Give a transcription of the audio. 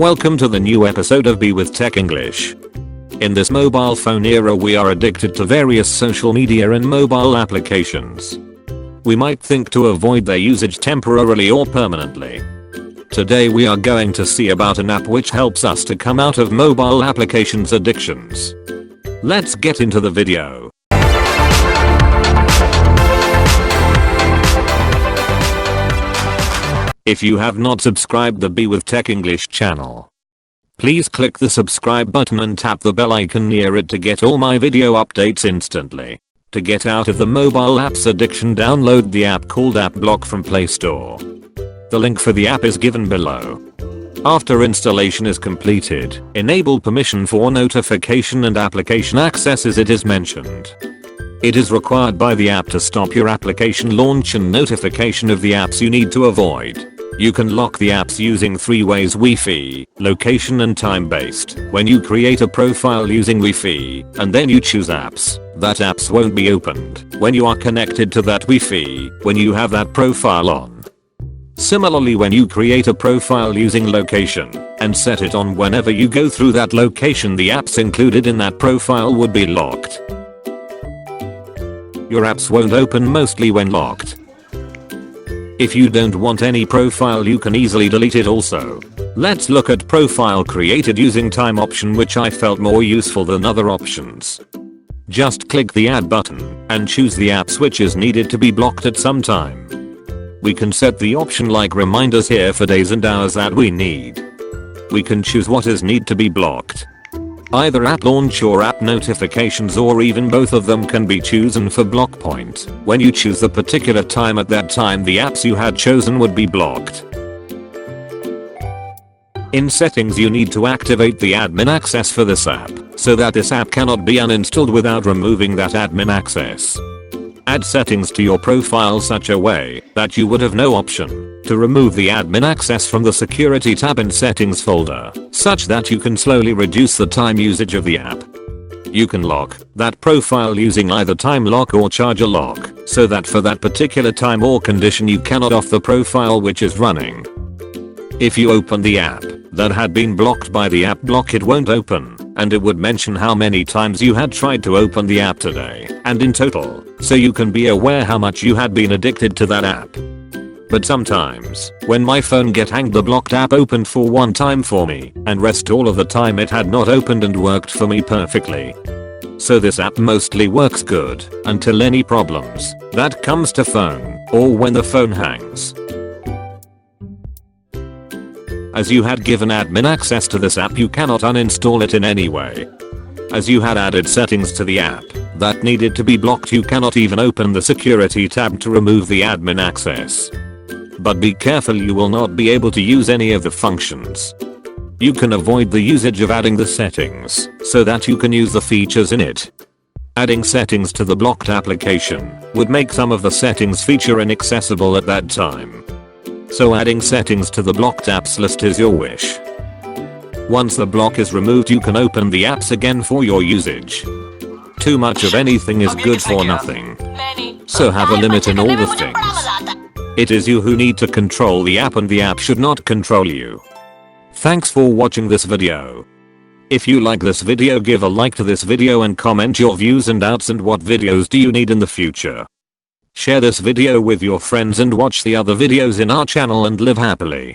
Welcome to the new episode of Be With Tech English. In this mobile phone era we are addicted to various social media and mobile applications. We might think to avoid their usage temporarily or permanently. Today we are going to see about an app which helps us to come out of mobile applications addictions. Let's get into the video. If you have not subscribed the Be With Tech English channel, please click the subscribe button and tap the bell icon near it to get all my video updates instantly. To get out of the mobile apps addiction, download the app called App Block from Play Store. The link for the app is given below. After installation is completed, enable permission for notification and application access as it is mentioned. It is required by the app to stop your application launch and notification of the apps you need to avoid. You can lock the apps using 3 ways: Wi-Fi, location and time based. When you create a profile using Wi-Fi and then you choose apps, that apps won't be opened when you are connected to that Wi-Fi when you have that profile on. Similarly, when you create a profile using location and set it on whenever you go through that location, the apps included in that profile would be locked. Your apps won't open mostly when locked. If you don't want any profile, you can easily delete it also. Let's look at profile created using time option, which I felt more useful than other options. Just click the add button and choose the apps which is needed to be blocked at some time. We can set the option like reminders here for days and hours that we need. We can choose what is need to be blocked. Either app launch or app notifications, or even both of them can be chosen for block point. When you choose the particular time, at that time the apps you had chosen would be blocked. In settings you need to activate the admin access for this app, so that this app cannot be uninstalled without removing that admin access. Add settings to your profile such a way that you would have no option to remove the admin access from the security tab in settings folder, such that you can slowly reduce the time usage of the app. You can lock that profile using either time lock or charger lock, so that for that particular time or condition you cannot off the profile which is running. If you open the app that had been blocked by the app block, it won't open, and it would mention how many times you had tried to open the app today and in total, so you can be aware how much you had been addicted to that app. But sometimes, when my phone get hanged, the blocked app opened for one time for me, and rest all of the time it had not opened and worked for me perfectly. So this app mostly works good until any problems that comes to phone or when the phone hangs. As you had given admin access to this app, you cannot uninstall it in any way. As you had added settings to the app that needed to be blocked, you cannot even open the security tab to remove the admin access. But be careful, you will not be able to use any of the functions. You can avoid the usage of adding the settings so that you can use the features in it. Adding settings to the blocked application would make some of the settings feature inaccessible at that time. So adding settings to the blocked apps list is your wish. Once the block is removed, you can open the apps again for your usage. Too much of anything is good for nothing. So have a limit in all the things. It is you who need to control the app, and the app should not control you. Thanks for watching this video. If you like this video, give a like to this video and comment your views and doubts and what videos do you need in the future. Share this video with your friends and watch the other videos in our channel and live happily.